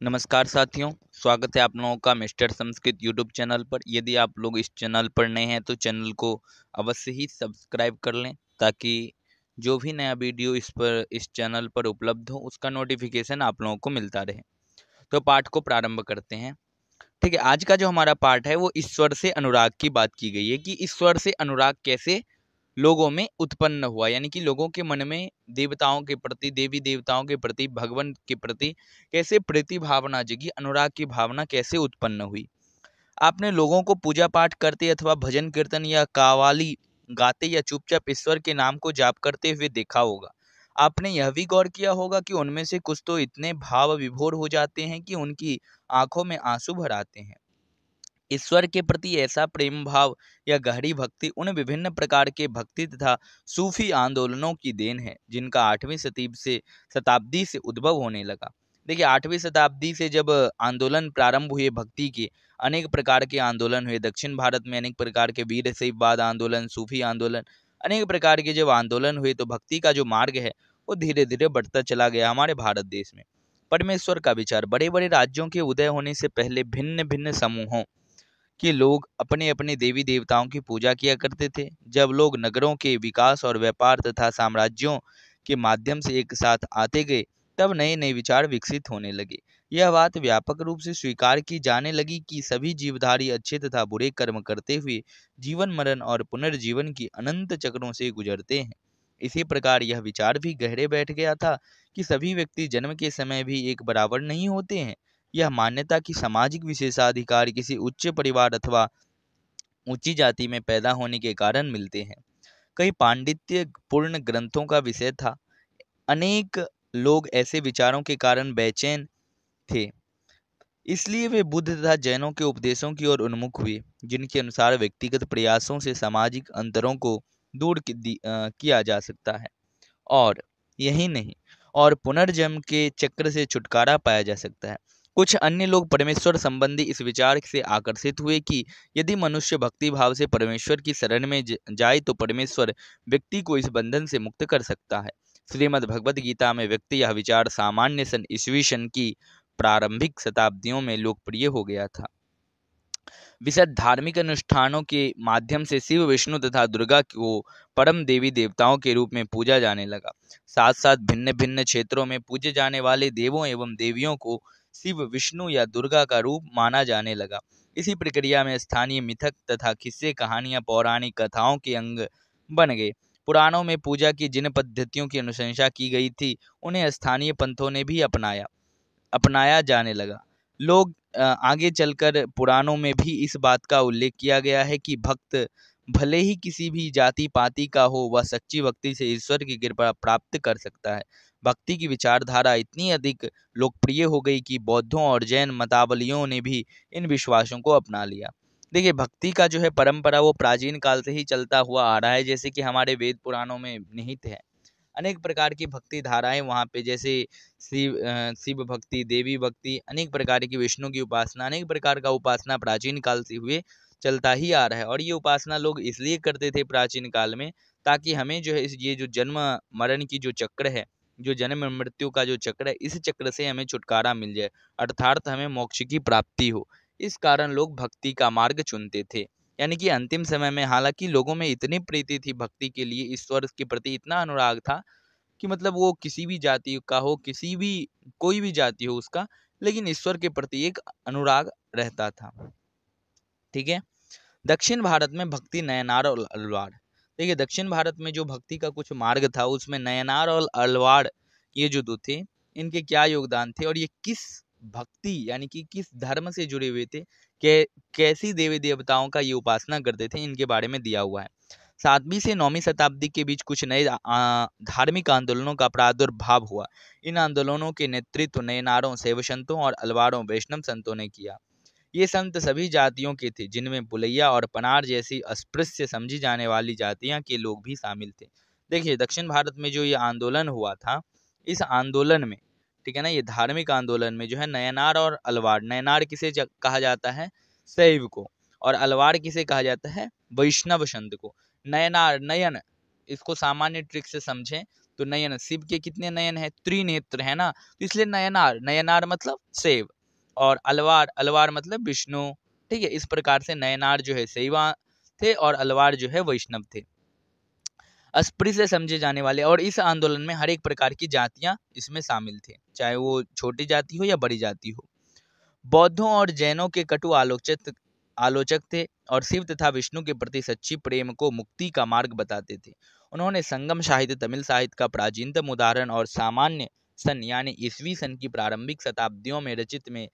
नमस्कार साथियों, स्वागत है आप लोगों का मिस्टर संस्कृत यूट्यूब चैनल पर। यदि आप लोग इस चैनल पर नए हैं तो चैनल को अवश्य ही सब्सक्राइब कर लें, ताकि जो भी नया वीडियो इस चैनल पर उपलब्ध हो उसका नोटिफिकेशन आप लोगों को मिलता रहे। तो पाठ को प्रारंभ करते हैं। ठीक है, आज का जो हमारा पाठ है वो ईश्वर से अनुराग की बात की गई है कि ईश्वर से अनुराग कैसे लोगों में उत्पन्न हुआ, यानी कि लोगों के मन में देवताओं के प्रति, देवी देवताओं के प्रति, भगवान के प्रति कैसे प्रीति भावना जगी, अनुराग की भावना कैसे उत्पन्न हुई। आपने लोगों को पूजा पाठ करते अथवा भजन कीर्तन या कावाली गाते या चुपचाप ईश्वर के नाम को जाप करते हुए देखा होगा। आपने यह भी गौर किया होगा कि उनमें से कुछ तो इतने भाव विभोर हो जाते हैं कि उनकी आंखों में आंसू भर आते हैं। ईश्वर के प्रति ऐसा प्रेम भाव या गहरी भक्ति उन विभिन्न प्रकार के भक्ति तथा सूफी आंदोलनों की देन है, जिनका 8वीं शताब्दी से उद्भव होने लगा। देखिए, 8वीं शताब्दी से जब आंदोलन प्रारंभ हुए, भक्ति के अनेक प्रकार के आंदोलन हुए। दक्षिण भारत में अनेक प्रकार के वीर शैववाद आंदोलन, सूफी आंदोलन, अनेक प्रकार के जब आंदोलन हुए तो भक्ति का जो मार्ग है वो धीरे धीरे बढ़ता चला गया हमारे भारत देश में। परमेश्वर का विचार बड़े बड़े राज्यों के उदय होने से पहले भिन्न भिन्न समूहों कि लोग अपने अपने देवी देवताओं की पूजा किया करते थे। जब लोग नगरों के विकास और व्यापार तथा साम्राज्यों के माध्यम से एक साथ आते गए, तब नए नए विचार विकसित होने लगे। यह बात व्यापक रूप से स्वीकार की जाने लगी कि सभी जीवधारी अच्छे तथा बुरे कर्म करते हुए जीवन मरण और पुनर्जीवन की अनंत चक्रों से गुजरते हैं। इसी प्रकार यह विचार भी गहरे बैठ गया था कि सभी व्यक्ति जन्म के समय भी एक बराबर नहीं होते हैं। यह मान्यता कि सामाजिक विशेषाधिकार किसी उच्च परिवार अथवा ऊंची जाति में पैदा होने के कारण मिलते हैं, कई पांडित्य पूर्ण ग्रंथों का विषय था। अनेक लोग ऐसे विचारों के कारण बेचैन थे, इसलिए वे बुद्ध तथा जैनों के उपदेशों की ओर उन्मुख हुए, जिनके अनुसार व्यक्तिगत प्रयासों से सामाजिक अंतरों को दूर किया जा सकता है, और यही नहीं, और पुनर्जन्म के चक्र से छुटकारा पाया जा सकता है। कुछ अन्य लोग परमेश्वर संबंधी इस विचार से आकर्षित हुए कि यदि मनुष्य भक्ति भाव से परमेश्वर की शरण में जाए तो परमेश्वर व्यक्ति को इस बंधन से मुक्त कर सकता है। श्रीमद् भगवद गीता में व्यक्ति यह विचार सामान्य सन ईस्वी सन की प्रारंभिक शताब्दियों में लोकप्रिय हो गया था। विशद धार्मिक अनुष्ठानों के माध्यम से शिव, विष्णु तथा दुर्गा को परम देवी देवताओं के रूप में पूजा जाने लगा। साथ साथ भिन्न भिन्न क्षेत्रों में पूजे जाने वाले देवों एवं देवियों को शिव, विष्णु या दुर्गा का रूप माना जाने लगा। इसी प्रक्रिया में स्थानीय मिथक तथा किस्से कहानियां पौराणिक कथाओं के अंग बन गए। पुराणों में पूजा की जिन पद्धतियों की अनुशंसा की गई थी, उन्हें स्थानीय पंथों ने भी अपनाया जाने लगा। लोग आगे चलकर पुराणों में भी इस बात का उल्लेख किया गया है कि भक्त भले ही किसी भी जाति पाति का हो, वह सच्ची भक्ति से ईश्वर की कृपा प्राप्त कर सकता है। भक्ति की विचारधारा इतनी अधिक लोकप्रिय हो गई कि बौद्धों और जैन मतावलियों ने भी इन विश्वासों को अपना लिया। देखिए, भक्ति का जो है परंपरा वो प्राचीन काल से ही चलता हुआ आ रहा है, जैसे कि हमारे वेद पुराणों में निहित है। अनेक प्रकार की भक्ति धाराएं वहाँ पे, जैसे शिव भक्ति, देवी भक्ति, अनेक प्रकार की विष्णु की उपासना, अनेक प्रकार का उपासना प्राचीन काल से हुए चलता ही आ रहा है। और ये उपासना लोग इसलिए करते थे प्राचीन काल में, ताकि हमें जो है ये जो जन्म मरण की जो चक्र है, जो जन्म मृत्यु का जो चक्र है, इस चक्र से हमें छुटकारा मिल जाए, अर्थात हमें मोक्ष की प्राप्ति हो। इस कारण लोग भक्ति का मार्ग चुनते थे। यानी कि अंतिम समय में हालांकि लोगों में इतनी प्रीति थी भक्ति के लिए, ईश्वर के प्रति इतना अनुराग था कि मतलब वो किसी भी जाति का हो, किसी भी कोई भी जाति हो उसका, लेकिन ईश्वर के प्रति एक अनुराग रहता था। ठीक है, दक्षिण भारत में भक्ति, नयनार और अलवार। देखिए, दक्षिण भारत में जो भक्ति का कुछ मार्ग था उसमें नयनार और अलवार, ये जो दो थे, इनके क्या योगदान थे और ये किस भक्ति यानी कि किस धर्म से जुड़े हुए थे, कैसी देवी देवताओं का ये उपासना करते थे, इनके बारे में दिया हुआ है। 7वीं से 9वीं शताब्दी के बीच कुछ नए धार्मिक आंदोलनों का प्रादुर्भाव हुआ। इन आंदोलनों के नेतृत्व नयनारों, शैव संतों और अलवारों, वैष्णव संतों ने किया। ये संत सभी जातियों के थे, जिनमें पुलैया और पनार जैसी अस्पृश्य समझी जाने वाली जातियां के लोग भी शामिल थे। देखिए, दक्षिण भारत में जो ये आंदोलन हुआ था, इस आंदोलन में, ठीक है ना, ये धार्मिक आंदोलन में जो है नयनार और अलवार, नयनार किसे कहा जाता है, शैव को, और अलवार किसे कहा जाता है, वैष्णव संत को। नयनार, नयन, इसको सामान्य ट्रिक से समझें तो नयन, शिव के कितने नयन है? त्रिनेत्र है ना, तो इसलिए नयनार, नयनार मतलब शिव, और अलवार, अलवार मतलब विष्णु। ठीक है, इस प्रकार से नयनार जो है शैवा थे और अलवार जो है वैष्णव थे। अस्पृश्य समझे जाने वाले, और इस आंदोलन में हर एक प्रकार की जातियां इसमें शामिल थे, चाहे वो छोटी जाति हो या बड़ी जाति हो। बौद्धों और जैनों के कटु आलोचक आलोचक थे और शिव तथा विष्णु के प्रति सच्ची प्रेम को मुक्ति का मार्ग बताते थे। उन्होंने संगम साहित्य, तमिल साहित्य का प्राचीनतम उदाहरण और सामान्य सन यानी ईसवी सन की प्रारंभिक शताब्दियों में रचित में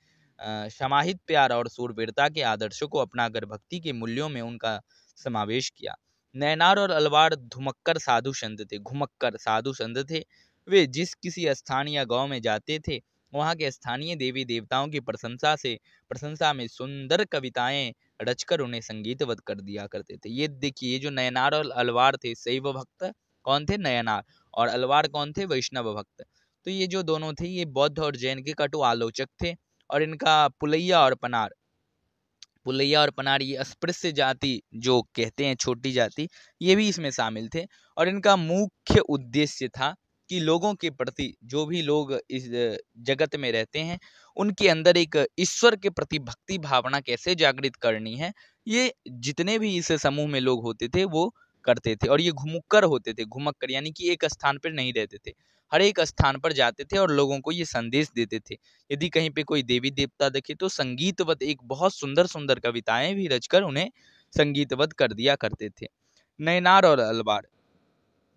समाहित प्यार और सूरवीरता के आदर्शों को अपनाकर भक्ति के मूल्यों में उनका समावेश किया। नैनार और अलवार धुमक्कर साधु संत थे, घुमक्कर साधु संत थे। वे जिस किसी स्थान या गांव में जाते थे, वहाँ के स्थानीय देवी देवताओं की प्रशंसा में सुंदर कविताएं रचकर उन्हें संगीतवत कर दिया करते थे। ये देखिए, ये जो नयनार और अलवार थे, शैव भक्त कौन थे? नयनार। और अलवार कौन थे? वैष्णव भक्त। तो ये जो दोनों थे, ये बौद्ध और जैन के कटु आलोचक थे। और इनका पुलैया और पनार, ये अस्पृश्य जाति जो कहते हैं, छोटी जाति, ये भी इसमें शामिल थे। और इनका मुख्य उद्देश्य था कि लोगों के प्रति, जो भी लोग इस जगत में रहते हैं, उनके अंदर एक ईश्वर के प्रति भक्ति भावना कैसे जागृत करनी है, ये जितने भी इस समूह में लोग होते थे वो करते थे। और ये घुमुक्कर होते थे, घुमक्कर यानी कि एक स्थान पर नहीं रहते थे, हर एक स्थान पर जाते थे और लोगों को ये संदेश देते थे। यदि कहीं पे कोई देवी देवता दिखे तो संगीतवत एक बहुत सुंदर सुंदर कविताएं भी रचकर उन्हें संगीतवत कर दिया करते थे। नैनार और अलवार,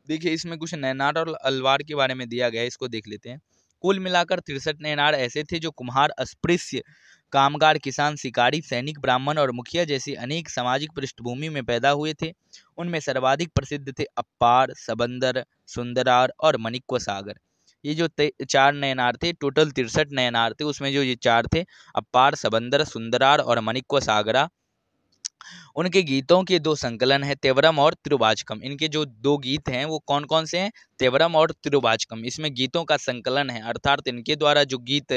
देखिए इसमें कुछ नैनार और अलवार के बारे में दिया गया है, इसको देख लेते हैं। कुल मिलाकर 63 नैनार ऐसे थे जो कुम्हार, अस्पृश्य, कामगार, किसान, शिकारी, सैनिक, ब्राह्मण और मुखिया जैसी अनेक सामाजिक पृष्ठभूमि में पैदा हुए थे। उनमें सर्वाधिक प्रसिद्ध थे अप्पार, सबंदर, सुंदरार और मणिक्व सागर। ये जो 4 नैनार थे, टोटल 63 नैनार थे, उसमें जो ये 4 थे, अप्पार, सबंदर, सुंदरार और मणिक्व सागरा, उनके गीतों के 2 संकलन है, तेवरम और तिरुवाचकम। इनके जो 2 गीत हैं वो कौन कौन से हैं? तेवरम और तिरुवाचकम। इसमें गीतों का संकलन है, अर्थात इनके द्वारा जो गीत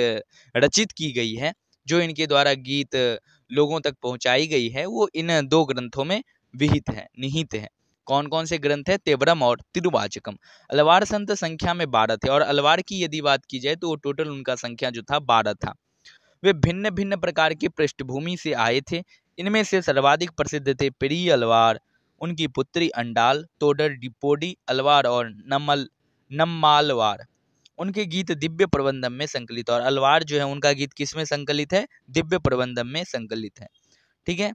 रचित की गई है, जो इनके द्वारा गीत लोगों तक पहुंचाई गई है, वो इन 2 ग्रंथों में निहित है। कौन कौन से ग्रंथ है? तेवरम और तिरुवाचकम। अलवार संत संख्या में 12 थे, और अलवार की यदि बात की जाए तो वो टोटल उनका संख्या जो था 12 था। वे भिन्न भिन्न प्रकार की पृष्ठभूमि से आए थे। इनमें से सर्वाधिक प्रसिद्ध थे पेरी अलवार, उनकी पुत्री अंडाल, तोडर डिपोडी अलवार और नम्मालवार। उनके गीत दिव्य प्रबंधम में संकलित, और अलवार जो है उनका गीत किस में संकलित है? दिव्य प्रबंधम में संकलित है। ठीक है।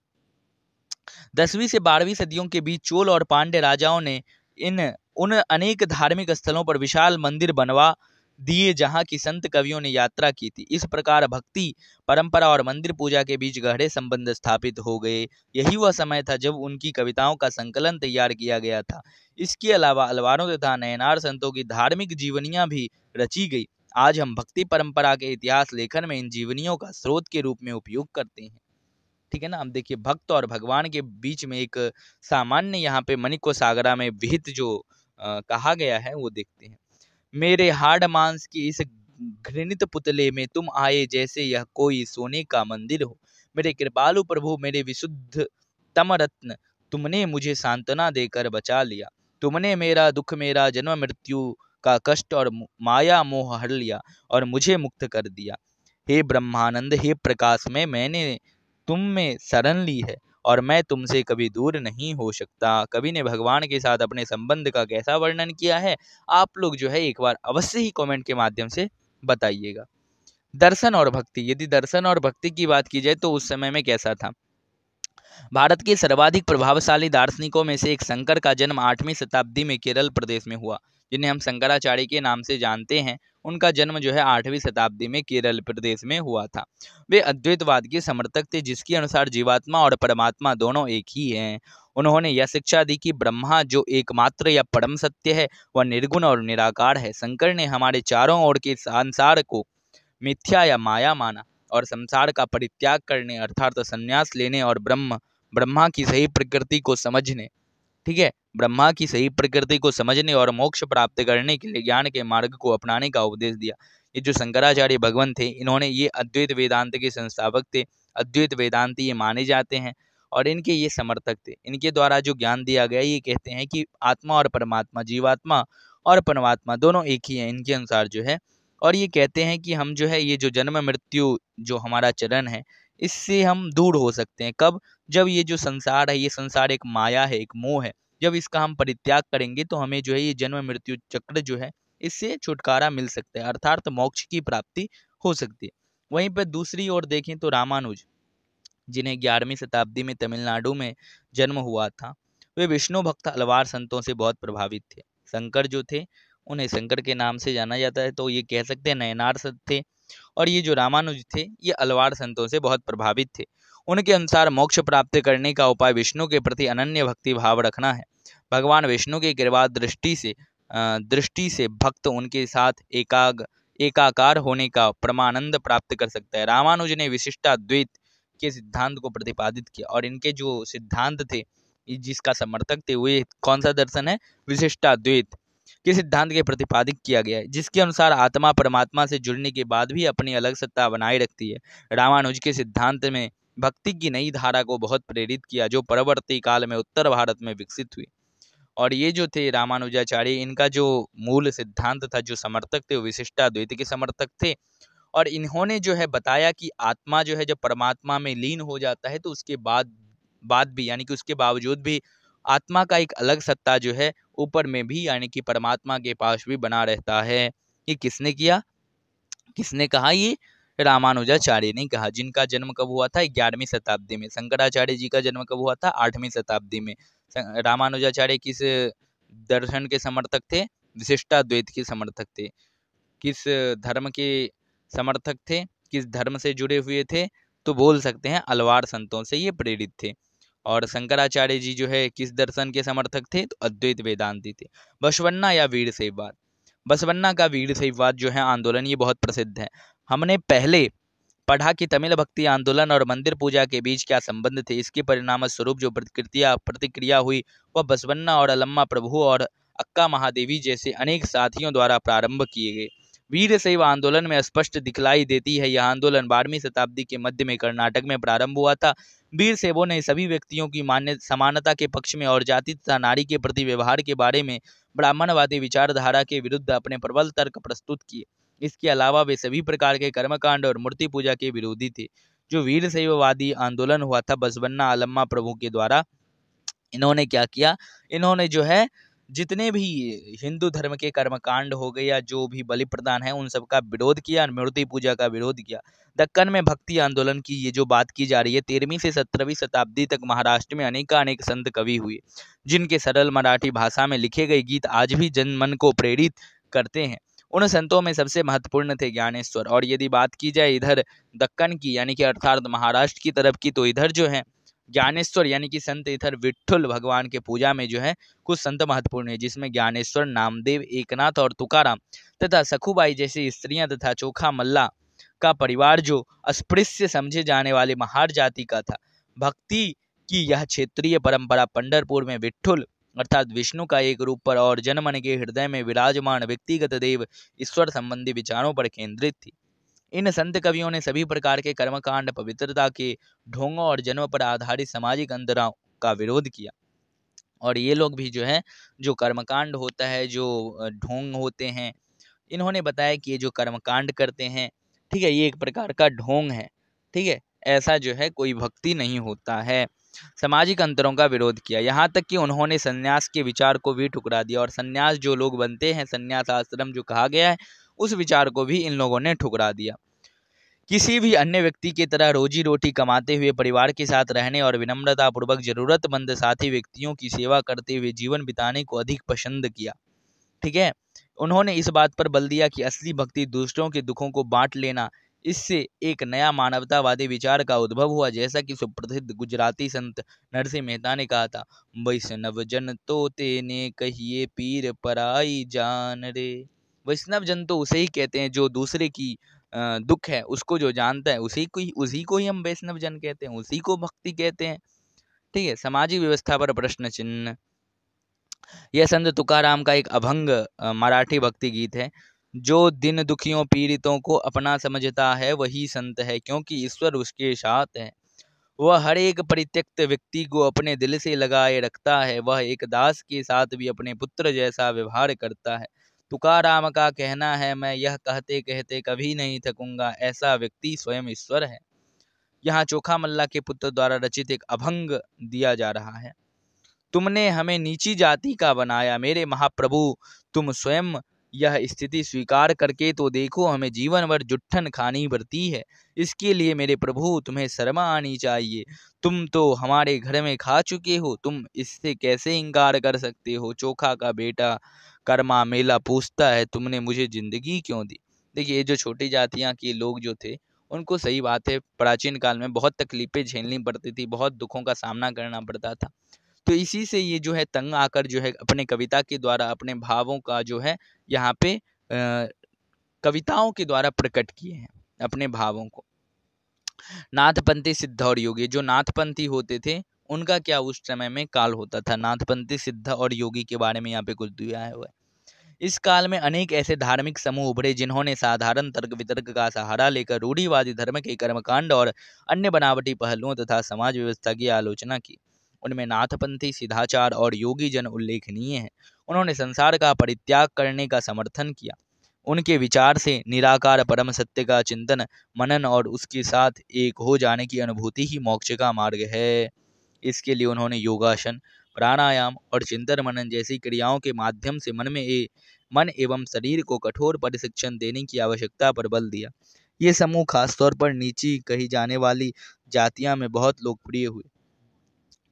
10वीं से 12वीं सदियों के बीच चोल और पांड्य राजाओं ने उन अनेक धार्मिक स्थलों पर विशाल मंदिर बनवा दिए जहां की संत कवियों ने यात्रा की थी। इस प्रकार भक्ति परंपरा और मंदिर पूजा के बीच गहरे संबंध स्थापित हो गए। यही वह समय था जब उनकी कविताओं का संकलन तैयार किया गया था। इसके अलावा अलवारों तथा नयनार संतों की धार्मिक जीवनियां भी रची गई। आज हम भक्ति परंपरा के इतिहास लेखन में इन जीवनियों का स्रोत के रूप में उपयोग करते हैं। ठीक है ना। अब देखिए, भक्त और भगवान के बीच में एक सामान्य यहाँ पे मणिक्व सागरा में विहित जो कहा गया है वो देखते हैं। मेरे हाड़ मांस की इस घृणित पुतले में तुम आए जैसे यह कोई सोने का मंदिर हो। मेरे कृपालु प्रभु, मेरे विशुद्ध तम रत्न, तुमने मुझे सांत्वना देकर बचा लिया। तुमने मेरा दुख, मेरा जन्म मृत्यु का कष्ट और माया मोह हर लिया और मुझे मुक्त कर दिया। हे ब्रह्मानंद, हे प्रकाश में, मैंने तुम में शरण ली है और मैं तुमसे कभी दूर नहीं हो सकता। कवि ने भगवान के साथ अपने संबंध का कैसा वर्णन किया है, आप लोग जो है एक बार अवश्य ही कमेंट के माध्यम से बताइएगा। दर्शन और भक्ति, यदि दर्शन और भक्ति की बात की जाए तो उस समय में कैसा था? भारत के सर्वाधिक प्रभावशाली दार्शनिकों में से एक शंकर का जन्म 8वीं शताब्दी में केरल प्रदेश में हुआ, जिन्हें हम शंकराचार्य के नाम से जानते हैं। उनका जन्म जो है 8वीं शताब्दी में केरल प्रदेश में हुआ था। वे अद्वैतवाद के समर्थक थे, जिसके अनुसार जीवात्मा और परमात्मा दोनों एक ही हैं। उन्होंने यह शिक्षा दी कि ब्रह्मा जो एकमात्र या परम सत्य है, वह निर्गुण और निराकार है। शंकर ने हमारे चारों ओर के संसार को मिथ्या या माया माना और संसार का परित्याग करने अर्थात संन्यास लेने और ब्रह्मा की सही प्रकृति को समझने, ठीक है, ब्रह्मा की सही प्रकृति को समझने और मोक्ष प्राप्त करने के लिए ज्ञान के मार्ग को अपनाने का उपदेश दिया। ये जो शंकराचार्य भगवान थे, इन्होंने ये अद्वैत वेदांत के संस्थापक थे। अद्वैत वेदांती ये माने जाते हैं और इनके ये समर्थक थे। इनके द्वारा जो ज्ञान दिया गया, ये कहते हैं कि आत्मा और परमात्मा, जीवात्मा और परमात्मा दोनों एक ही हैं इनके अनुसार जो है। और ये कहते हैं कि हम जो है ये जो जन्म मृत्यु जो हमारा चरण है इससे हम दूर हो सकते हैं। कब? जब ये जो संसार है, ये संसार एक माया है, एक मोह है, जब इसका हम परित्याग करेंगे तो हमें जो है ये जन्म मृत्यु चक्र जो है इससे छुटकारा मिल सकता है, अर्थात मोक्ष की प्राप्ति हो सकती है। वहीं पर दूसरी ओर देखें तो रामानुज, जिन्हें 11वीं शताब्दी में तमिलनाडु में जन्म हुआ था, वे विष्णु भक्त अलवार संतों से बहुत प्रभावित थे। शंकर जो थे, उन्हें शंकर के नाम से जाना जाता है, तो ये कह सकते हैं नयनार संत थे। और ये जो रामानुज थे, ये अलवार संतों से बहुत प्रभावित थे। उनके अनुसार मोक्ष प्राप्त करने का उपाय विष्णु के प्रति अनन्य भक्ति भाव रखना है। भगवान विष्णु की कृपा दृष्टि से भक्त उनके साथ एकाकार होने का परमानंद प्राप्त कर सकता है। रामानुज ने विशिष्टाद्वैत के सिद्धांत को प्रतिपादित किया, और इनके जो सिद्धांत थे, जिसका समर्थक थे, वे कौन सा दर्शन है? विशिष्टाद्वैत के सिद्धांत के प्रतिपादित किया गया है, जिसके अनुसार आत्मा परमात्मा से जुड़ने के बाद भी अपनी अलग सत्ता बनाए रखती है। रामानुज के सिद्धांत में भक्ति की नई धारा को बहुत प्रेरित किया, जो परवर्ती काल में उत्तर भारत में विकसित हुई। और ये जो थे रामानुजाचार्य, इनका जो मूल सिद्धांत था, जो समर्थक थे, वो विशिष्टाद्वैत के समर्थक थे। और इन्होंने जो है बताया कि आत्मा जो है जब परमात्मा में लीन हो जाता है, तो उसके बाद भी, यानी कि उसके बावजूद भी आत्मा का एक अलग सत्ता जो है ऊपर में भी, यानी कि परमात्मा के पास भी बना रहता है। ये किसने किया? किसने कहा? ये रामानुजाचार्य ने कहा, जिनका जन्म कब हुआ था? 11वीं शताब्दी में। शंकराचार्य जी का जन्म कब हुआ था? 8वीं शताब्दी में। रामानुजाचार्य किस दर्शन के समर्थक थे? विशिष्टाद्वैत के समर्थक थे। किस धर्म के समर्थक थे? किस धर्म से जुड़े हुए थे? तो बोल सकते हैं अलवार संतों से ये प्रेरित थे। और शंकराचार्य जी जो है किस दर्शन के समर्थक थे? तो अद्वैत वेदांती थे। बसवन्ना या वीरशैववाद, बसवन्ना का वीरशैववाद जो है आंदोलन, ये बहुत प्रसिद्ध है। हमने पहले पढ़ा कि तमिल भक्ति आंदोलन और मंदिर पूजा के बीच क्या संबंध थे। इसके परिणाम स्वरूप जो प्रतिक्रिया हुई वह बसवन्ना और अलम्मा प्रभु और अक्का महादेवी जैसे अनेक साथियों द्वारा प्रारंभ किए गए वीरशैव आंदोलन में स्पष्ट दिखलाई देती है। यह आंदोलन 12वीं शताब्दी के मध्य में कर्नाटक में प्रारंभ हुआ था। वीरशैवों ने सभी व्यक्तियों की मान्य समानता के पक्ष में और जाति तथा नारी के प्रति व्यवहार के बारे में ब्राह्मणवादी विचारधारा के विरुद्ध अपने प्रबल तर्क प्रस्तुत किए। इसके अलावा वे सभी प्रकार के कर्मकांड और मूर्ति पूजा के विरोधी थे। जो वीरशैववादी आंदोलन हुआ था बसवन्ना अलम्मा प्रभु के द्वारा, इन्होंने क्या किया? इन्होंने जो है जितने भी हिंदू धर्म के कर्मकांड हो गए या जो भी बलि प्रदान है, उन सब का विरोध किया, मूर्ति पूजा का विरोध किया। दक्कन में भक्ति आंदोलन की ये जो बात की जा रही है, 13वीं से 17वीं शताब्दी तक महाराष्ट्र में अनेक संत कवि हुए, जिनके सरल मराठी भाषा में लिखे गए गीत आज भी जनमन को प्रेरित करते हैं। उन संतों में सबसे महत्वपूर्ण थे ज्ञानेश्वर। और यदि बात की जाए इधर दक्कन की, यानी कि अर्थात महाराष्ट्र की तरफ की, तो इधर जो है ज्ञानेश्वर यानी कि संत, इधर विठ्ठल भगवान के पूजा में जो है कुछ संत महत्वपूर्ण है, जिसमें ज्ञानेश्वर, नामदेव, एकनाथ और तुकाराम तथा सखुबाई जैसी स्त्रियां तथा चोखा मल्ला का परिवार जो अस्पृश्य समझे जाने वाले महार जाति का था। भक्ति की यह क्षेत्रीय परंपरा पंढरपुर में विठ्ठल अर्थात विष्णु का एक रूप पर और जनमन के हृदय में विराजमान व्यक्तिगत देव ईश्वर संबंधी विचारों पर केंद्रित थी। इन संत कवियों ने सभी प्रकार के कर्मकांड, पवित्रता के ढोंगों और जन्म पर आधारित सामाजिक अंतराव का विरोध किया। और ये लोग भी जो है, जो कर्मकांड होता है, जो ढोंग होते हैं, इन्होंने बताया कि ये जो कर्मकांड करते हैं, ठीक है, ये एक प्रकार का ढोंग है। ठीक है, ऐसा जो है कोई भक्ति नहीं होता है। सामाजिक अंतरों का विरोध किया, यहाँ तक कि उन्होंने संन्यास के विचार को भी ठुकरा दिया। और संन्यास जो लोग बनते हैं, संन्यास आश्रम जो कहा गया है, उस विचार को भी इन लोगों ने ठुकरा दिया। किसी भी अन्य व्यक्ति की तरह रोजी रोटी कमाते हुए परिवार के साथ रहने और विनम्रतापूर्वक जरूरतमंद साथी व्यक्तियों की सेवा करते हुए जीवन बिताने को अधिक पसंद किया। ठीक है, उन्होंने इस बात पर बल दिया कि असली भक्ति दूसरों के दुखों को बांट लेना। इससे एक नया मानवतावादी विचार का उद्भव हुआ, जैसा कि सुप्रसिद्ध गुजराती संत नरसिंह मेहता ने कहा था, वैष्णव जन तो तेने कहिए पीर पराई जान रे। वैष्णव जन तो उसे ही कहते हैं जो दूसरे की दुख है उसको जो जानता है, उसी को ही हम वैष्णव जन कहते हैं, उसी को भक्ति कहते हैं। ठीक है, सामाजिक व्यवस्था पर प्रश्न चिन्ह। यह संत तुकाराम का एक अभंग मराठी भक्ति गीत है। जो दिन दुखियों पीड़ितों को अपना समझता है वही संत है, क्योंकि ईश्वर उसके साथ है। वह हर एक परित्यक्त व्यक्ति को अपने दिल से लगाए रखता है। वह एक दास के साथ भी अपने पुत्र जैसा व्यवहार करता है। तुकाराम का कहना है, मैं यह कहते कहते कभी नहीं थकूंगा, ऐसा व्यक्ति स्वयं ईश्वर है। यहाँ चोखा मल्ला के पुत्र द्वारा रचित एक अभंग दिया जा रहा है। तुमने हमें नीची जाति का बनाया मेरे महाप्रभु, तुम स्वयं यह स्थिति स्वीकार करके तो देखो, हमें जीवन भर जुट्ठन खानी पड़ती है। इसके लिए मेरे प्रभु तुम्हें शर्मा आनी चाहिए। तुम तो हमारे घर में खा चुके हो, तुम इससे कैसे इनकार कर सकते हो। चोखा का बेटा कर्मा मेला पूछता है, तुमने मुझे जिंदगी क्यों दी। देखिए, ये जो छोटी जातियां के लोग जो थे, उनको सही बात है प्राचीन काल में बहुत तकलीफें झेलनी पड़ती थी, बहुत दुखों का सामना करना पड़ता था। तो इसी से ये जो है तंग आकर जो है अपने कविता के द्वारा अपने भावों का जो है यहाँ पे कविताओं के द्वारा प्रकट किए हैं अपने भावों को। नाथपंथी सिद्ध और योगी, जो नाथपंथी होते थे उनका क्या उस समय में काल होता था। नाथपंथी सिद्ध और योगी के बारे में यहाँ पे कुछ दिया हुआ है। इस काल में अनेक ऐसे धार्मिक समूह उभरे जिन्होंने साधारण तर्क वितर्क का सहारा लेकर रूढ़िवादी धर्म के कर्मकांड और अन्य बनावटी पहलुओं तथा समाज व्यवस्था की आलोचना की। उनमें नाथपंथी, सिद्धाचार और योगी जन उल्लेखनीय हैं। उन्होंने संसार का परित्याग करने का समर्थन किया। उनके विचार से निराकार परम सत्य का चिंतन, मनन और उसके साथ एक हो जाने की अनुभूति ही मोक्ष का मार्ग है। इसके लिए उन्होंने योगासन, प्राणायाम और चिंतन मनन जैसी क्रियाओं के माध्यम से मन एवं शरीर को कठोर प्रशिक्षण देने की आवश्यकता पर बल दिया। ये समूह खासतौर पर नीची कही जाने वाली जातियां में बहुत लोकप्रिय हुए।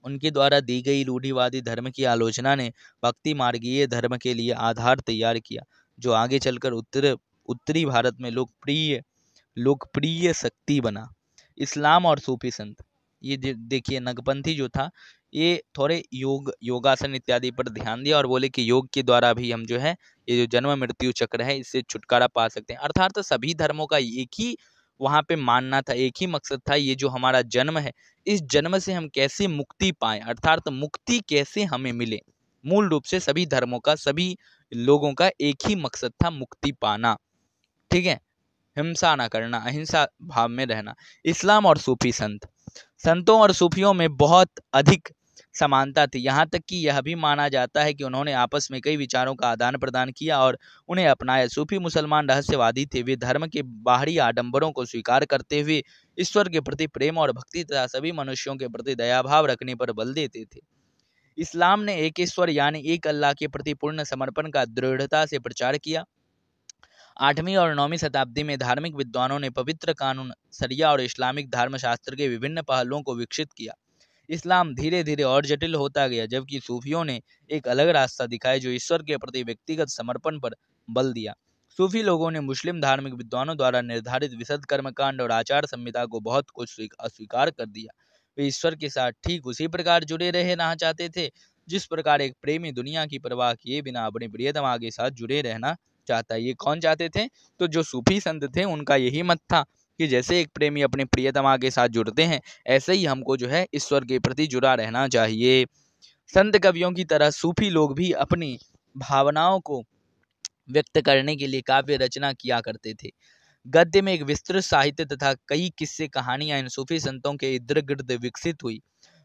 उनके द्वारा दी गई रूढ़िवादी धर्म की आलोचना ने भक्ति मार्गीय धर्म के लिए आधार तैयार किया, जो आगे चलकर उत्तरी भारत में लोकप्रिय शक्ति बना। इस्लाम और सूफी संत, ये देखिए नगपंथी जो था ये थोड़े योगासन इत्यादि पर ध्यान दिया और बोले कि योग के द्वारा भी हम जो है ये जो जन्म मृत्यु चक्र है इससे छुटकारा पा सकते हैं। अर्थात तो सभी धर्मों का एक ही वहाँ पे मानना था, एक ही मकसद था, ये जो हमारा जन्म है इस जन्म से हम कैसे मुक्ति पाएं, अर्थात मुक्ति कैसे हमें मिले। मूल रूप से सभी धर्मों का, सभी लोगों का एक ही मकसद था, मुक्ति पाना। ठीक है, हिंसा ना करना, अहिंसा भाव में रहना। इस्लाम और सूफी संतों और सूफियों में बहुत अधिक समानता थी। यहाँ तक कि यह भी माना जाता है कि उन्होंने आपस में कई विचारों का आदान प्रदान किया और उन्हें अपनाया। सूफी मुसलमान रहस्यवादी थे। वे धर्म के बाहरी आडंबरों को स्वीकार करते हुए ईश्वर के प्रति प्रेम और भक्ति तथा सभी मनुष्यों के प्रति दयाभाव रखने पर बल देते थे। इस्लाम ने एक ईश्वर यानी एक अल्लाह के प्रति पूर्ण समर्पण का दृढ़ता से प्रचार किया। 8वीं और 9वीं शताब्दी में धार्मिक विद्वानों ने पवित्र कानून, शरिया और इस्लामिक धर्मशास्त्र के विभिन्न पहलुओं को विकसित किया। इस्लाम धीरे धीरे और जटिल होता गया, जबकि सूफियों ने एक अलग रास्ता दिखाया जो ईश्वर के प्रति व्यक्तिगत समर्पण पर बल दिया। सूफी लोगों ने मुस्लिम धार्मिक विद्वानों द्वारा निर्धारित विशद कर्मकांड और आचार संहिता को बहुत कुछ अस्वीकार कर दिया। वे ईश्वर के साथ ठीक उसी प्रकार जुड़े रहना चाहते थे जिस प्रकार एक प्रेमी दुनिया की परवाह किए बिना अपने प्रियतमा के साथ जुड़े रहना चाहता है। ये कौन चाहते थे? तो जो सूफी संत थे उनका यही मत था कि जैसे एक प्रेमी अपने प्रियतमा के साथ जुड़ते हैं ऐसे ही हमको जो है ईश्वर के प्रति जुड़ा रहना चाहिए। संत कवियों की तरह सूफी लोग भी अपनी भावनाओं को व्यक्त करने के लिए काव्य रचना किया करते थे। गद्य में एक विस्तृत साहित्य तथा कई किस्से कहानियां इन सूफी संतों के इर्द गिर्द विकसित हुई।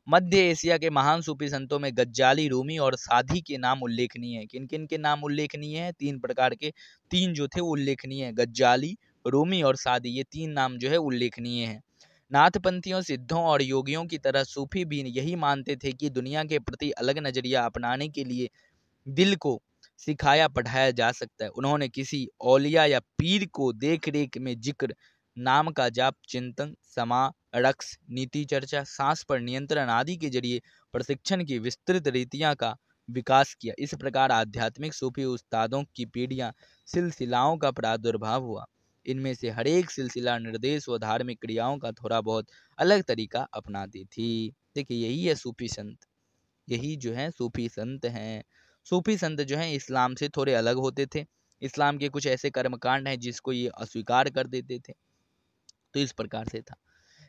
मध्य एशिया के महान सूफी संतों में गज्जाली, रूमी और साधी के नाम उल्लेखनीय हैं। किन किन के नाम उल्लेखनीय हैं? 3 प्रकार के, 3 जो थे उल्लेखनीय हैं, गज्जाली, रूमी और साधी, ये 3 नाम जो है उल्लेखनीय हैं। नाथपंथियों, सिद्धों और योगियों की तरह सूफी भी यही मानते थे कि दुनिया के प्रति अलग नजरिया अपनाने के लिए दिल को सिखाया पढ़ाया जा सकता है। उन्होंने किसी औलिया या पीर को देख रेख में जिक्र, नाम का जाप, चिंतन, समा, रक्स, नीति चर्चा, सांस पर नियंत्रण आदि के जरिए प्रशिक्षण की विस्तृत रीतियां का विकास किया। इस प्रकार आध्यात्मिक सूफी उस्तादों की पीढ़ियां, सिलसिलाओं का प्रादुर्भाव हुआ। इनमें से हर एक सिलसिला निर्देश व धार्मिक क्रियाओं का थोड़ा बहुत अलग तरीका अपनाती थी। देखिए, यही है सूफी संत, यही जो है सूफी संत हैं। सूफी संत जो हैं इस्लाम से थोड़े अलग होते थे। इस्लाम के कुछ ऐसे कर्मकांड हैं जिसको ये अस्वीकार कर देते थे। तो इस प्रकार से था।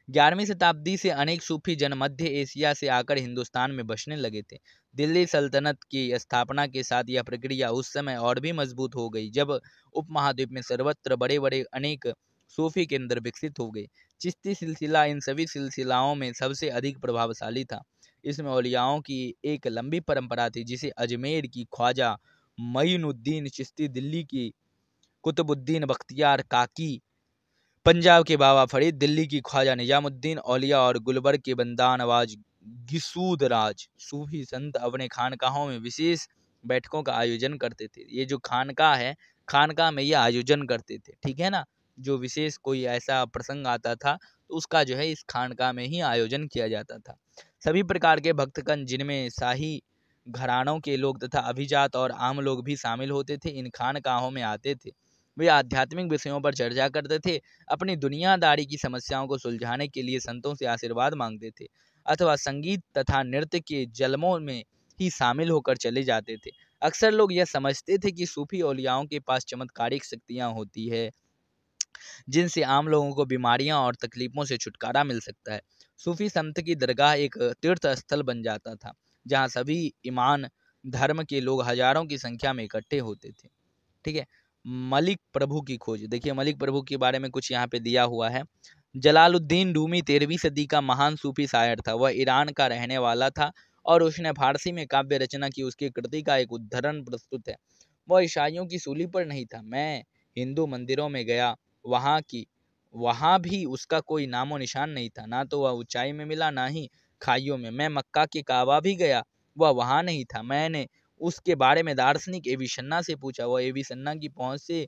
11वीं शताब्दी से अनेक सूफी जन मध्य एशिया से आकर हिंदुस्तान में बसने लगे थे। दिल्ली सल्तनत की स्थापना के साथ यह प्रक्रिया उस समय और भी मजबूत हो गई, जब उपमहाद्वीप में सर्वत्र बड़े बड़े अनेक सूफी के अंदर विकसित हो गए। चिश्ती सिलसिला इन सभी सिलसिलाओं में सबसे अधिक प्रभावशाली था। इसमें औलियाओं की एक लंबी परंपरा थी, जिसे अजमेर की ख्वाजा मईनुद्दीन चिश्ती, दिल्ली की कुतुबुद्दीन बख्तियार काकी, पंजाब के बाबा फरीद, दिल्ली की ख्वाजा निजामुद्दीन औलिया और गुलबर्ग के बंदा नवाज गिसूद राज सूफी संत अपने खानकाहों में विशेष बैठकों का आयोजन करते थे। ये जो खानकाह है, खानकाह में ये आयोजन करते थे, ठीक है ना। जो विशेष कोई ऐसा प्रसंग आता था तो उसका जो है इस खानकाह में ही आयोजन किया जाता था। सभी प्रकार के भक्तगण, जिनमें शाही घरानों के लोग तथा अभिजात और आम लोग भी शामिल होते थे, इन खानकाहों में आते थे। वे आध्यात्मिक विषयों पर चर्चा करते थे, अपनी दुनियादारी की समस्याओं को सुलझाने के लिए संतों से आशीर्वाद मांगते थे, अथवा संगीत तथा नृत्य के जलमों में ही शामिल होकर चले जाते थे। अक्सर लोग यह समझते थे कि सूफी औलियाओं के पास चमत्कारिक शक्तियां होती है, जिनसे आम लोगों को बीमारियां और तकलीफों से छुटकारा मिल सकता है। सूफी संत की दरगाह एक तीर्थ स्थल बन जाता था, जहां सभी ईमान धर्म के लोग हजारों की संख्या में इकट्ठे होते थे, ठीक है। मलिक प्रभु की खोज, देखिए मलिक प्रभु के बारे में कुछ यहाँ पे दिया हुआ है। जलालुद्दीन रूमी 13वीं सदी का महान सूफी शायर था। वह ईरान का रहने वाला था और उसने फारसी में काव्य रचना की। उसकी कृति का एक उद्धरण प्रस्तुत है। वह ईसाइयों की सूली पर नहीं था। मैं हिंदू मंदिरों में गया, वहाँ भी उसका कोई नामो निशान नहीं था। ना तो वह ऊंचाई में मिला, ना ही खाइयों में। मैं मक्का के काबा भी गया, वह वहाँ नहीं था। मैंने उसके बारे में दार्शनिक एविसन्ना से पूछा, वह एविसन्ना की पहुंच से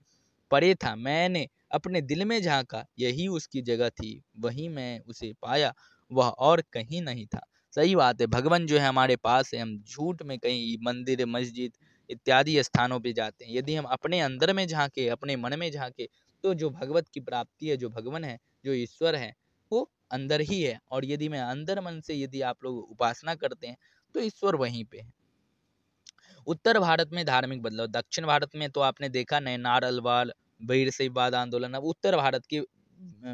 परे था। मैंने अपने दिल में झांका, यही उसकी जगह थी, वहीं मैं उसे पाया, वह और कहीं नहीं था। सही बात है, भगवान जो है हमारे पास है। हम झूठ में कहीं मंदिर, मस्जिद इत्यादि स्थानों पे जाते हैं। यदि हम अपने अंदर में झांके, अपने मन में झांके, तो जो भगवत की प्राप्ति है, जो भगवान है, जो ईश्वर है, वो अंदर ही है। और यदि मैं अंदर मन से यदि आप लोग उपासना करते हैं तो ईश्वर वहीं पे है। उत्तर भारत में धार्मिक बदलाव, दक्षिण भारत में तो आपने देखा नैनार अलवाल, भीड़ से विवाद आंदोलन। अब उत्तर भारत के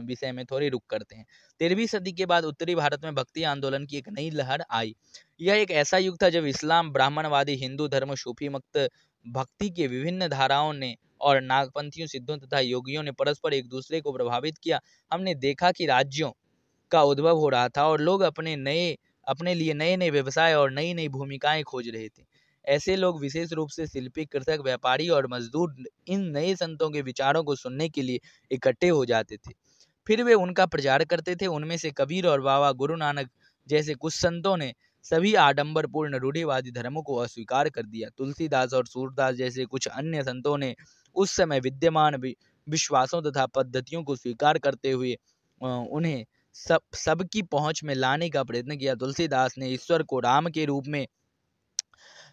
विषय में थोड़ी रुक करते हैं। 13वीं सदी के बाद उत्तरी भारत में भक्ति आंदोलन की एक नई लहर आई। यह एक ऐसा युग था जब इस्लाम, ब्राह्मणवादी, हिंदू धर्म, सूफी मत भक्ति के विभिन्न धाराओं ने और नागपंथियों, सिद्धों तथा योगियों ने परस्पर एक दूसरे को प्रभावित किया। हमने देखा कि राज्यों का उद्भव हो रहा था और लोग अपने लिए नए नए व्यवसाय और नई नई भूमिकाएं खोज रहे थे। ऐसे लोग, विशेष रूप से शिल्पी, कृषक, व्यापारी और मजदूर, इन नए संतों के विचारों को सुनने के लिए इकट्ठे हो जाते थे। फिर वे उनका प्रचार करते थे। उनमें से कबीर और बाबा गुरु नानक जैसे कुछ संतों ने सभी आडंबरपूर्ण रूढ़िवादी धर्मों को अस्वीकार कर दिया। तुलसीदास और सूरदास जैसे कुछ अन्य संतों ने उस समय विद्यमान विश्वासों तथा पद्धतियों को स्वीकार करते हुए उन्हें सबकी पहुंच में लाने का प्रयत्न किया। तुलसीदास ने ईश्वर को राम के रूप में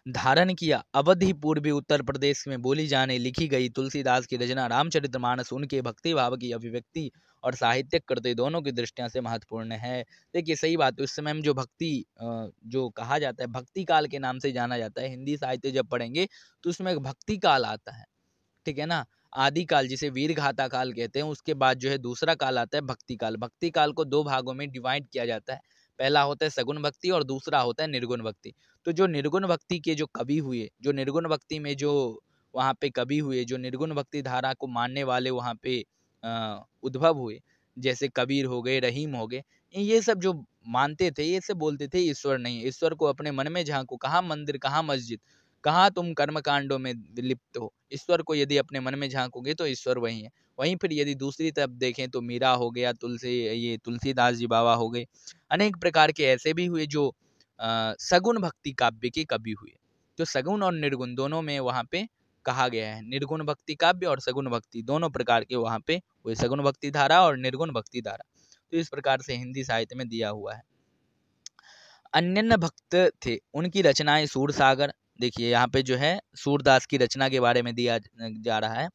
धारण किया। अवधि पूर्वी उत्तर प्रदेश में बोली जाने लिखी गई तुलसीदास की रचना रामचरितमानस उनके भक्ति भाव की अभिव्यक्ति और साहित्यिक कृति दोनों की दृष्टिया से महत्वपूर्ण है। देखिए सही बात है, उस समय में जो भक्ति जो कहा जाता है, भक्ति काल के नाम से जाना जाता है। हिंदी साहित्य जब पढ़ेंगे तो उसमें एक भक्ति काल आता है, ठीक है ना। आदि काल, जिसे वीर घाता काल कहते हैं, उसके बाद जो है दूसरा काल आता है भक्ति काल। भक्ति काल को दो भागों में डिवाइड किया जाता है। पहला होता है सगुण भक्ति और दूसरा होता है निर्गुण भक्ति। तो जो निर्गुण भक्ति के जो कवि हुए, जो निर्गुण भक्ति में जो वहाँ पे कवि हुए, जो निर्गुण भक्ति धारा को मानने वाले वहाँ पे उद्भव हुए, जैसे कबीर हो गए, रहीम हो गए, ये सब जो मानते थे, ये सब बोलते थे ईश्वर नहीं। ईश्वर को अपने मन में झांको, कहाँ मंदिर, कहाँ मस्जिद, कहाँ तुम कर्म कांडों में लिप्त हो। ईश्वर को यदि अपने मन में झांकोगे तो ईश्वर वही है। वहीं फिर यदि दूसरी तरफ देखें तो मीरा हो गया, तुलसीदास जी बाबा हो गए, अनेक प्रकार के ऐसे भी हुए जो सगुण भक्ति काव्य के कवि हुए। तो सगुण और निर्गुण दोनों में वहाँ पे कहा गया है। निर्गुण भक्ति काव्य और सगुण भक्ति दोनों प्रकार के वहाँ पे हुए, सगुण भक्ति धारा और निर्गुण भक्ति धारा। तो इस प्रकार से हिंदी साहित्य में दिया हुआ है। अन्य भक्त थे, उनकी रचनाएं सूरसागर, देखिए यहाँ पे जो है सूरदास की रचना के बारे में दिया जा रहा है।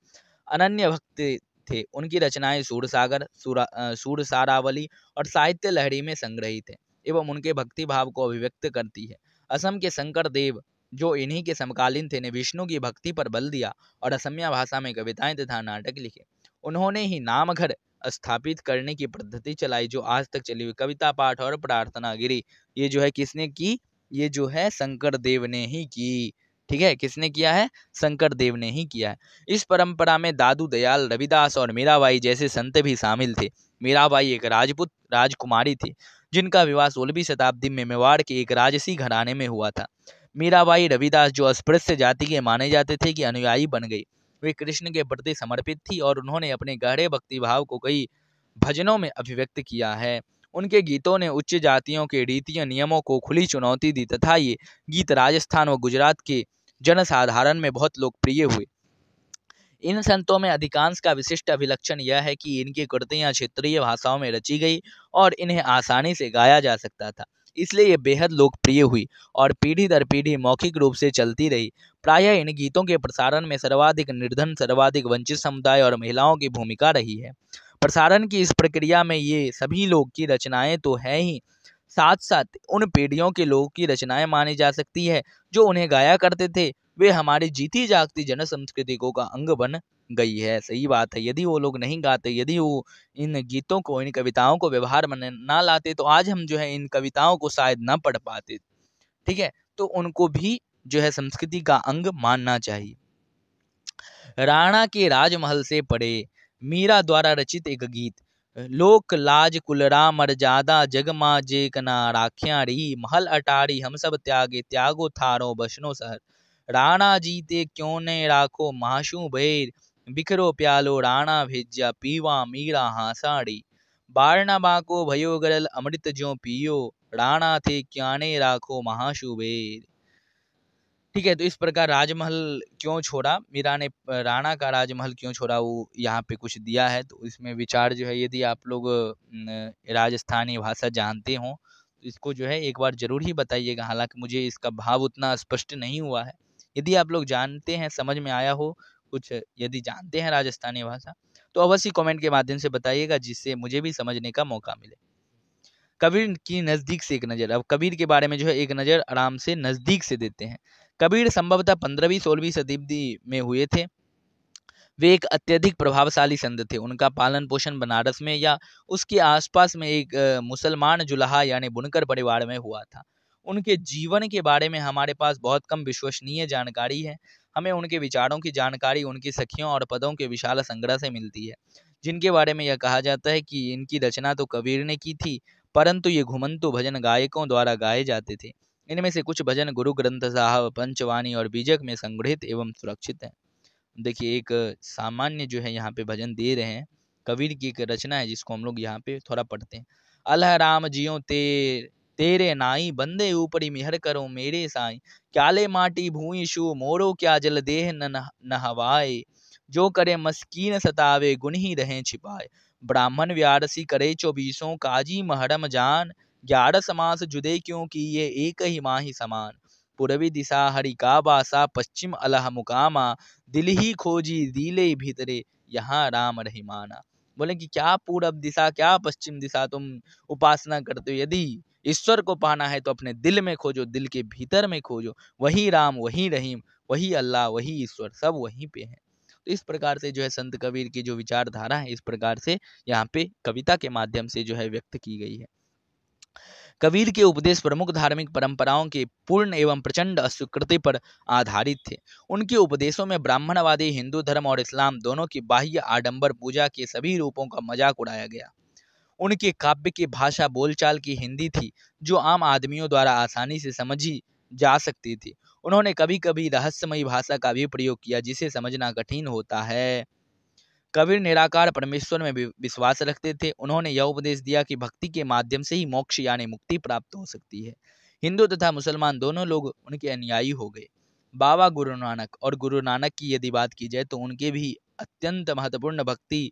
अनन्य भक्त थे, उनकी रचनाएं सूरसागर, सूरसारावली और साहित्य लहरी में संग्रहित है एवं उनके भक्ति भाव को अभिव्यक्त करती है। असम के शंकर देव, जो इन्हीं के समकालीन थे, ने विष्णु की भक्ति पर बल दिया और असमिया भाषा में कविताएं तथा नाटक लिखे। उन्होंने ही नामघर स्थापित करने की पद्धति चलाई, जो आज तक चली हुई। कविता पाठ और प्रार्थना गिरी, ये जो है किसने की? ये जो है शंकर देव ने ही की, ठीक है, किसने किया है? शंकर देव ने ही किया है। इस परंपरा में दादू दयाल, रविदास और मीराबाई जैसे संत भी शामिल थे। मीराबाई एक राजपूत राजकुमारी थी जिनका विवाह 16वीं शताब्दी में मेवाड़ के एक राजसी घराने में हुआ था। मीराबाई रविदास, जो अस्पृश्य जाति के माने जाते थे, की अनुयायी बन गई। वे कृष्ण के प्रति समर्पित थी और उन्होंने अपने गहरे भक्ति भाव को कई भजनों में अभिव्यक्त किया है। उनके गीतों ने उच्च जातियों के रीतियों नियमों को खुली चुनौती दी तथा ये गीत राजस्थान व गुजरात के जनसाधारण में बहुत लोकप्रिय हुए। इन संतों में अधिकांश का विशिष्ट अभिलक्षण यह है कि इनकी कृतियां क्षेत्रीय भाषाओं में रची गई और इन्हें आसानी से गाया जा सकता था, इसलिए ये बेहद लोकप्रिय हुई और पीढ़ी दर पीढ़ी मौखिक रूप से चलती रही। प्रायः इन गीतों के प्रसारण में सर्वाधिक निर्धन, सर्वाधिक वंचित समुदाय और महिलाओं की भूमिका रही है। प्रसारण की इस प्रक्रिया में ये सभी लोग की रचनाएं तो है ही, साथ साथ उन पीढ़ियों के लोगों की रचनाएं मानी जा सकती है जो उन्हें गाया करते थे। वे हमारी जीती जागती जन संस्कृति को का अंग बन गई है। सही बात है, यदि वो लोग नहीं गाते, यदि वो इन गीतों को, इन कविताओं को व्यवहार में ना लाते, तो आज हम जो है इन कविताओं को शायद ना पढ़ पाते। ठीक है, तो उनको भी जो है संस्कृति का अंग मानना चाहिए। राणा के राजमहल से पढ़े मीरा द्वारा रचित एक गीत। लोक लाज कुलरा मर्यादा जग मां जे कना राख्या री, महल अटारी हम सब त्यागे त्यागो थारो बसनो सहर। राणा जीते क्यों ने राखो महाशु बैर, बिखरो प्यालो राणा भेज्या पीवा मीरा हासाड़ी। बारना बाको भयो गरल अमृत ज्यों पियो, राणा थे क्याने राखो महाशु बैर। ठीक है, तो इस प्रकार राजमहल क्यों छोड़ा, मीरा ने राणा का राजमहल क्यों छोड़ा, वो यहाँ पे कुछ दिया है। तो इसमें विचार जो है, यदि आप लोग राजस्थानी भाषा जानते हो तो इसको जो है एक बार जरूर ही बताइएगा। हालांकि मुझे इसका भाव उतना स्पष्ट नहीं हुआ है। यदि आप लोग जानते हैं, समझ में आया हो कुछ, यदि जानते हैं राजस्थानी भाषा, तो अवश्य कमेंट के माध्यम से बताइएगा, जिससे मुझे भी समझने का मौका मिले। कबीर की नज़दीक से एक नज़र। अब कबीर के बारे में जो है एक नज़र आराम से नज़दीक से देते हैं। कबीर संभवतः 15वीं-16वीं शताब्दी में हुए थे। वे एक अत्यधिक प्रभावशाली संत थे। उनका पालन पोषण बनारस में या उसके आसपास में एक मुसलमान जुलाहा यानी बुनकर परिवार में हुआ था। उनके जीवन के बारे में हमारे पास बहुत कम विश्वसनीय जानकारी है। हमें उनके विचारों की जानकारी उनकी सखियों और पदों के विशाल संग्रह से मिलती है, जिनके बारे में यह कहा जाता है कि इनकी रचना तो कबीर ने की थी, परंतु ये घुमंतु भजन गायकों द्वारा गाए जाते थे। इनमें से कुछ भजन गुरु ग्रंथ साहब, पंचवाणी और बीजक में संग्रहित एवं सुरक्षित हैं। देखिए, एक सामान्य जो है यहाँ पे भजन दे रहे हैं, कबीर की एक रचना है, जिसको हम लोग यहाँ पे थोड़ा पढ़ते हैं। अल्लाह राम जियो तेरे नाई, बंदे ऊपरी मिहर करो मेरे साई। क्याले माटी भूई शु, मोरो क्या जल देह न हवाए। जो करे मस्कीन सतावे, गुण ही रहे छिपाए। ब्राह्मण व्यारसी करे 24, काजी महरम जान। 11 मास जुदे क्यों की ये एक ही माही समान। पूर्वी दिशा हरि का बासा, पश्चिम अलह मुकामा। दिल ही खोजी दिले भीतरे, यहाँ राम रहीमाना। बोले कि क्या पूरब दिशा, क्या पश्चिम दिशा तुम उपासना करते हो? यदि ईश्वर को पाना है तो अपने दिल में खोजो, दिल के भीतर में खोजो। वही राम, वही रहीम, वही अल्लाह, वही ईश्वर, सब वहीं पे है। तो इस प्रकार से जो है संत कबीर की जो विचारधारा है, इस प्रकार से यहाँ पे कविता के माध्यम से जो है व्यक्त की गई है। कबीर के उपदेश प्रमुख धार्मिक परंपराओं के पूर्ण एवं प्रचंड अस्वीकृति पर आधारित थे। उनके उपदेशों में ब्राह्मणवादी हिंदू धर्म और इस्लाम दोनों की बाह्य आडंबर पूजा के सभी रूपों का मजाक उड़ाया गया। उनके काव्य की भाषा बोलचाल की हिंदी थी, जो आम आदमियों द्वारा आसानी से समझी जा सकती थी। उन्होंने कभी कभी रहस्यमयी भाषा का भी प्रयोग किया, जिसे समझना कठिन होता है। कबीर निराकार परमेश्वर में विश्वास रखते थे। उन्होंने यह उपदेश दिया कि भक्ति के माध्यम से ही मोक्ष यानी मुक्ति प्राप्त हो सकती है। हिंदू तथा मुसलमान दोनों लोग उनके अनुयायी हो गए। बाबा गुरु नानक, और गुरु नानक की यदि बात की जाए तो उनके भी अत्यंत महत्वपूर्ण भक्ति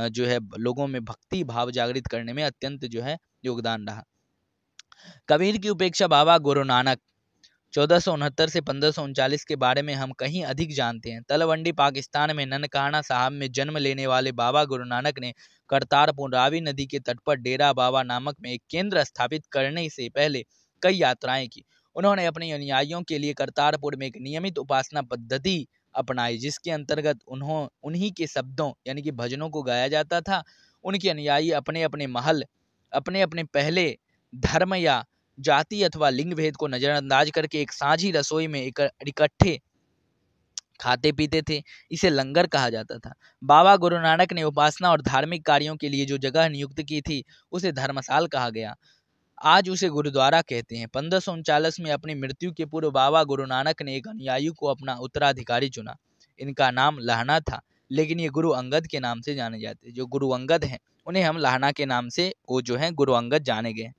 जो है लोगों में भक्ति भाव जागृत करने में अत्यंत जो है योगदान रहा। कबीर की उपेक्षा बाबा गुरु नानक 1469 से 1539 के बारे में हम कहीं अधिक जानते हैं। तलवंडी पाकिस्तान में ननकाना साहब में जन्म लेने वाले बाबा गुरु नानक ने करतारपुर रावी नदी के तट पर डेरा बाबा नामक में एक केंद्र स्थापित करने से पहले कई यात्राएं की। उन्होंने अपने अनुयायियों के लिए करतारपुर में एक नियमित उपासना पद्धति अपनाई, जिसके अंतर्गत उन्हीं के शब्दों यानी कि भजनों को गाया जाता था। उनके अनुयायी अपने अपने महल, अपने अपने पहले धर्म या जाति अथवा लिंग भेद को नजरअंदाज करके एक साझी रसोई में इकट्ठे खाते पीते थे। इसे लंगर कहा जाता था। बाबा गुरु नानक ने उपासना और धार्मिक कार्यों के लिए जो जगह नियुक्त की थी उसे धर्मसाल कहा गया। आज उसे गुरुद्वारा कहते हैं। 1539 में अपनी मृत्यु के पूर्व बाबा गुरु नानक ने एक अनुयायी को अपना उत्तराधिकारी चुना। इनका नाम लहना था, लेकिन ये गुरु अंगद के नाम से जाने जाते। जो गुरु अंगद हैं उन्हें हम लहना के नाम से वो जो है गुरु अंगद जाने गए।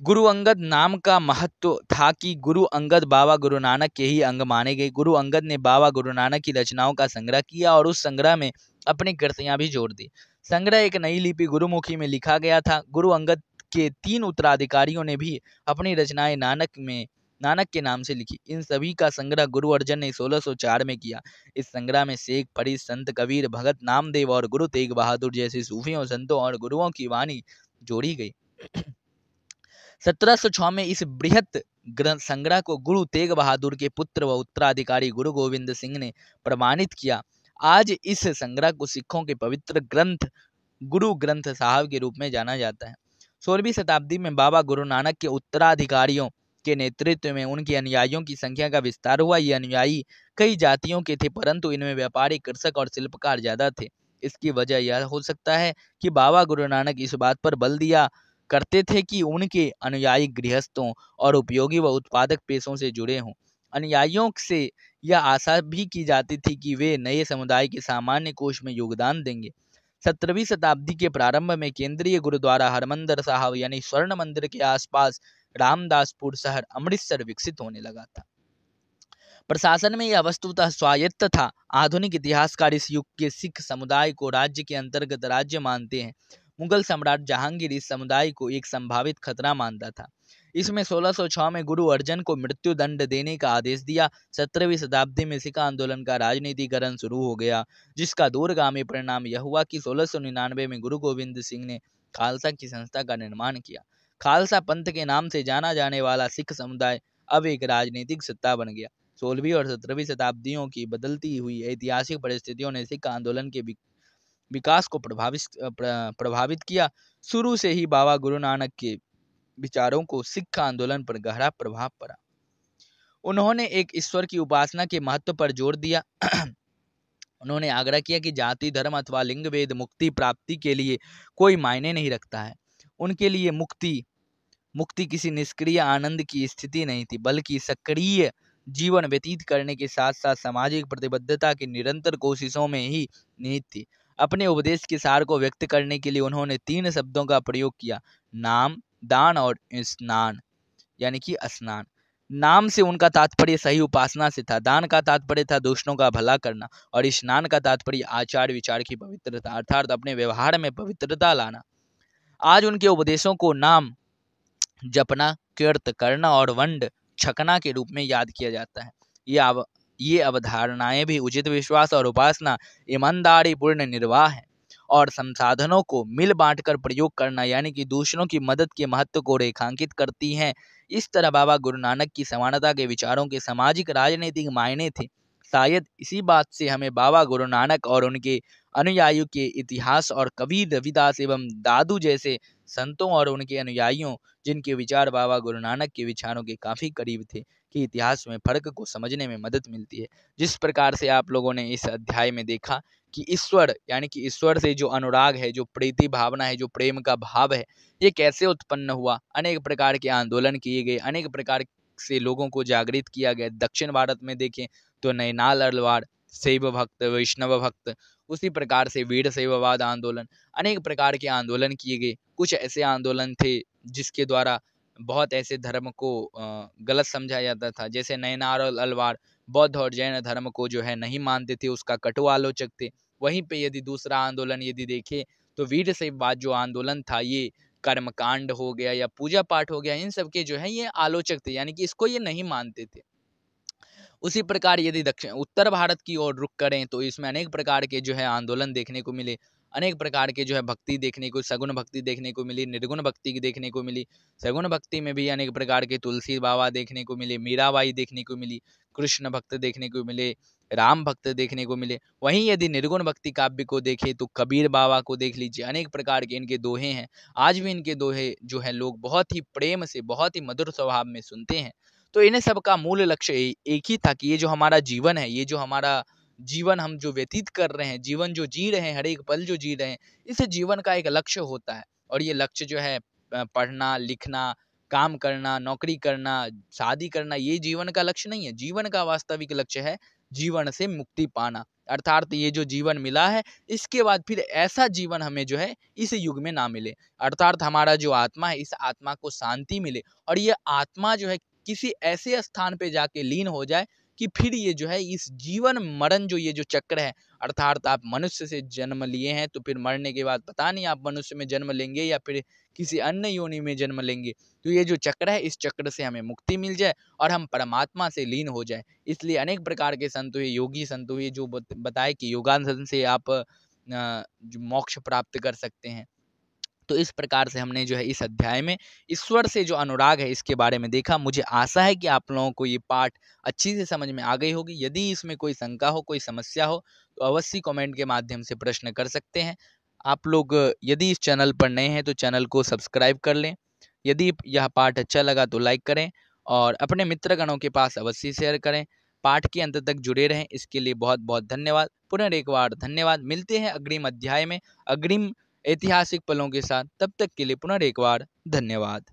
गुरु अंगद नाम का महत्व था कि गुरु अंगद बाबा गुरु नानक के ही अंग माने गए। गुरु अंगद ने बाबा गुरु नानक की रचनाओं का संग्रह किया और उस संग्रह में अपनी कृतियां भी जोड़ दी। संग्रह एक नई लिपि गुरुमुखी में लिखा गया था। गुरु अंगद के 3 उत्तराधिकारियों ने भी अपनी रचनाएं नानक के नाम से लिखी। इन सभी का संग्रह गुरु अर्जन ने 1604 में किया। इस संग्रह में शेख फरीद, संत कबीर, भगत नामदेव और गुरु तेग बहादुर जैसे सूफियों, संतों और गुरुओं की वाणी जोड़ी गई। 1706 में इस बृहत ग्रंथ संग्रह को गुरु तेग बहादुर के पुत्र व उत्तराधिकारी गुरु गोविंद सिंह ने प्रमाणित किया। आज इस संग्रह को सिखों के पवित्र ग्रंथ गुरु ग्रंथ साहब के रूप में जाना जाता है। 16वीं शताब्दी में बाबा गुरु नानक के उत्तराधिकारियों के नेतृत्व में उनके अनुयायियों की संख्या का विस्तार हुआ। ये अनुयायी कई जातियों के थे, परंतु इनमें व्यापारी, कृषक और शिल्पकार ज्यादा थे। इसकी वजह यह हो सकता है कि बाबा गुरु नानक इस बात पर बल दिया करते थे कि उनके अनुयायी गृहस्थों और उपयोगी व उत्पादक पेशों से जुड़े हों। अनुयायियों से यह आशा भी की जाती थी कि वे नए समुदाय के सामान्य कोष में योगदान देंगे। 17वीं शताब्दी के प्रारंभ में केंद्रीय गुरुद्वारा हरमंदिर साहब यानी स्वर्ण मंदिर के आसपास रामदासपुर शहर अमृतसर विकसित होने लगा था। प्रशासन में यह वस्तुतः स्वायत्त था। आधुनिक इतिहासकार इस युग के सिख समुदाय को राज्य के अंतर्गत राज्य मानते हैं। मुगल सम्राट जहांगीर इस समुदाय को एक संभावित खतरा मानता था। इसमें 1606 में गुरु अर्जन को मृत्यु दंड देने का आदेश दिया। 17वीं शताब्दी में सिख आंदोलन का राजनीतिकरण शुरू हो गया, जिसका दूरगामी परिणाम यह हुआ कि 1699 में गुरु गोविंद सिंह ने खालसा की संस्था का निर्माण किया। खालसा पंथ के नाम से जाना जाने वाला सिख समुदाय अब एक राजनीतिक सत्ता बन गया। 16वीं और 17वीं शताब्दियों की बदलती हुई ऐतिहासिक परिस्थितियों ने सिख आंदोलन के विकास को प्रभावित किया। शुरू से ही बाबा गुरु नानक के विचारों को सिख आंदोलन पर गहरा प्रभाव पड़ा। उन्होंने एक ईश्वर की उपासना के महत्व पर जोर दिया। उन्होंने आग्रह किया कि जाति, धर्म अथवा लिंग भेद मुक्ति प्राप्ति के लिए कोई मायने नहीं रखता है। उनके लिए मुक्ति किसी निष्क्रिय आनंद की स्थिति नहीं थी, बल्कि सक्रिय जीवन व्यतीत करने के साथ साथ सामाजिक प्रतिबद्धता की निरंतर कोशिशों में ही निहित थी। अपने उपदेश के सार को व्यक्त करने के लिए उन्होंने 3 शब्दों का प्रयोग किया: नाम, दान और स्नान, यानी कि स्नान। नाम से उनका तात्पर्य सही उपासना से था, दान का तात्पर्य था दूसरों का भला करना और स्नान का तात्पर्य आचार विचार की पवित्रता अर्थात अपने व्यवहार में पवित्रता लाना। आज उनके उपदेशों को नाम जपना, कीर्त करना और वंड छकना के रूप में याद किया जाता है। ये अवधारणाएं भी उचित विश्वास और उपासना, ईमानदारी पूर्ण निर्वाह है और संसाधनों को मिल बांटकर प्रयोग करना यानी कि दूसरों की मदद के महत्व को रेखांकित करती हैं। इस तरह बाबा गुरु नानक की समानता के विचारों के सामाजिक राजनीतिक मायने थे। शायद इसी बात से हमें बाबा गुरु नानक और उनके अनुयायियों के इतिहास और कबीर, रविदास एवं दादू जैसे संतों और उनके अनुयायियों जिनके विचार बाबा गुरु नानक के विचारों के काफी करीब थे कि इतिहास में फर्क को समझने में मदद मिलती है। जिस प्रकार से आप लोगों ने इस अध्याय में देखा कि ईश्वर यानी कि ईश्वर से जो अनुराग है, जो प्रीति भावना है, जो प्रेम का भाव है, ये कैसे उत्पन्न हुआ। अनेक प्रकार के आंदोलन किए गए, अनेक प्रकार से लोगों को जागृत किया गया। दक्षिण भारत में देखें तो नैनाल अलवार, शैव भक्त, वैष्णव भक्त, उसी प्रकार से वीर शैववाद आंदोलन, अनेक प्रकार के आंदोलन किए गए। कुछ ऐसे आंदोलन थे जिसके द्वारा बहुत ऐसे धर्म को गलत समझा जाता था, जैसे नैनाल अलवार बौद्ध और जैन धर्म को जो है नहीं मानते थे, उसका कटु आलोचक थे। वहीं पे यदि दूसरा आंदोलन यदि देखें तो वीर शैववाद जो आंदोलन था, ये कर्मकांड हो गया या पूजा पाठ हो गया, इन सब के जो है ये आलोचक थे, यानी कि इसको ये नहीं मानते थे। उसी प्रकार यदि दक्षिण उत्तर भारत की ओर रुख करें तो इसमें अनेक प्रकार के जो है आंदोलन देखने को मिले। अनेक प्रकार के जो है भक्ति देखने को, सगुण भक्ति देखने को मिली, निर्गुण भक्ति की देखने को मिली। सगुण भक्ति में भी अनेक प्रकार के तुलसी बाबा देखने को मिले, मीराबाई देखने को मिली, कृष्ण भक्त देखने को मिले, राम भक्त देखने को मिले। वहीं यदि निर्गुण भक्ति काव्य को देखें तो कबीर बाबा को देख लीजिए, अनेक प्रकार के इनके दोहे हैं। आज भी इनके दोहे जो है लोग बहुत ही प्रेम से, बहुत ही मधुर स्वभाव में सुनते हैं। तो इन्हें सबका मूल लक्ष्य एक ही था कि ये जो हमारा जीवन है, ये जो हमारा जीवन हम जो व्यतीत कर रहे हैं, जीवन जो जी रहे हैं, हर एक पल जो जी रहे हैं, इस जीवन का एक लक्ष्य होता है। और ये लक्ष्य जो है पढ़ना लिखना, काम करना, नौकरी करना, शादी करना, ये जीवन का लक्ष्य नहीं है। जीवन का वास्तविक लक्ष्य है जीवन से मुक्ति पाना। अर्थात ये जो जीवन मिला है, इसके बाद फिर ऐसा जीवन हमें जो है इस युग में ना मिले। अर्थात हमारा जो आत्मा है, इस आत्मा को शांति मिले और ये आत्मा जो है किसी ऐसे स्थान पे जाके लीन हो जाए कि फिर ये जो है इस जीवन मरण जो ये जो चक्र है, अर्थात आप मनुष्य से जन्म लिए हैं तो फिर मरने के बाद पता नहीं आप मनुष्य में जन्म लेंगे या फिर किसी अन्य योनि में जन्म लेंगे। तो ये जो चक्र है, इस चक्र से हमें मुक्ति मिल जाए और हम परमात्मा से लीन हो जाए। इसलिए अनेक प्रकार के संत हुए, योगी संत हुए, जो बताए कि योगासन से आप जो मोक्ष प्राप्त कर सकते हैं। तो इस प्रकार से हमने जो है इस अध्याय में ईश्वर से जो अनुराग है इसके बारे में देखा। मुझे आशा है कि आप लोगों को ये पाठ अच्छी से समझ में आ गई होगी। यदि इसमें कोई शंका हो, कोई समस्या हो तो अवश्य कमेंट के माध्यम से प्रश्न कर सकते हैं। आप लोग यदि इस चैनल पर नए हैं तो चैनल को सब्सक्राइब कर लें। यदि यह पाठ अच्छा लगा तो लाइक करें और अपने मित्रगणों के पास अवश्य शेयर करें। पाठ के अंत तक जुड़े रहें, इसके लिए बहुत बहुत धन्यवाद। पुनः एक बार धन्यवाद। मिलते हैं अग्रिम अध्याय में अग्रिम ऐतिहासिक पलों के साथ। तब तक के लिए पुनः एक बार धन्यवाद।